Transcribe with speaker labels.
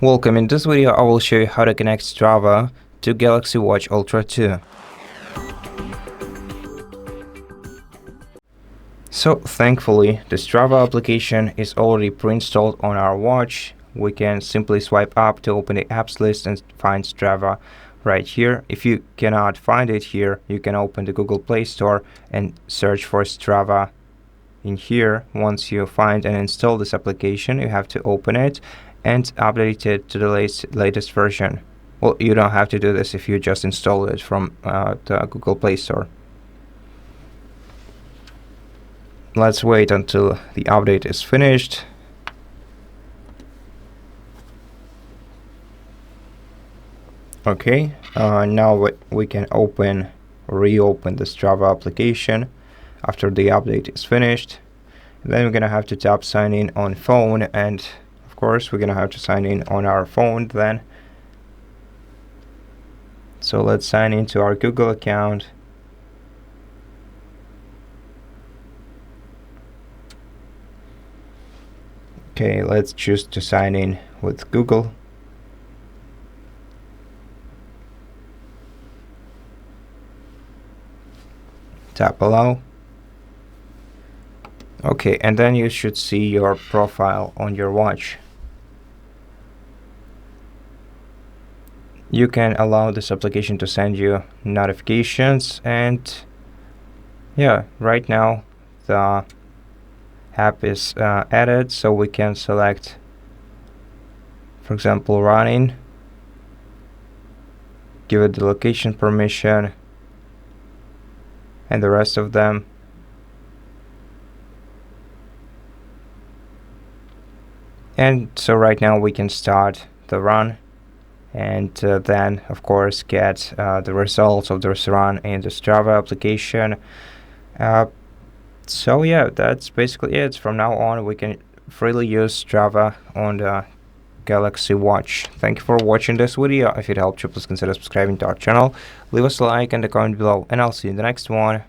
Speaker 1: Welcome. In this video I will show you how to connect Strava to Galaxy Watch Ultra 2. So thankfully the Strava application is already pre-installed on our watch. We can simply swipe up to open the apps list and find Strava right here. If you cannot find it here, you can open the Google Play Store and search for Strava in here. Once you find and install this application, you have to open it and update it to the latest version. Well, you don't have to do this if you just install it from the Google Play Store. Let's wait until the update is finished. Okay, now we can reopen the Strava application after the update is finished. And then we're gonna have to tap sign in on phone, and of course we're gonna have to sign in on our phone then. So let's sign into our Google account. Okay, let's choose to sign in with Google. Tap allow. Okay, and then you should see your profile on your watch. You can allow this application to send you notifications, and yeah, right now the app is added, so we can select, for example, running, give it the location permission and the rest of them. And so right now we can start the run and then of course get the results of this run in the Strava application. So yeah, that's basically it. From now on we can freely use Strava on the Galaxy Watch. Thank you for watching this video. If it helped you, please consider subscribing to our channel, leave us a like and a comment below, and I'll see you in the next one.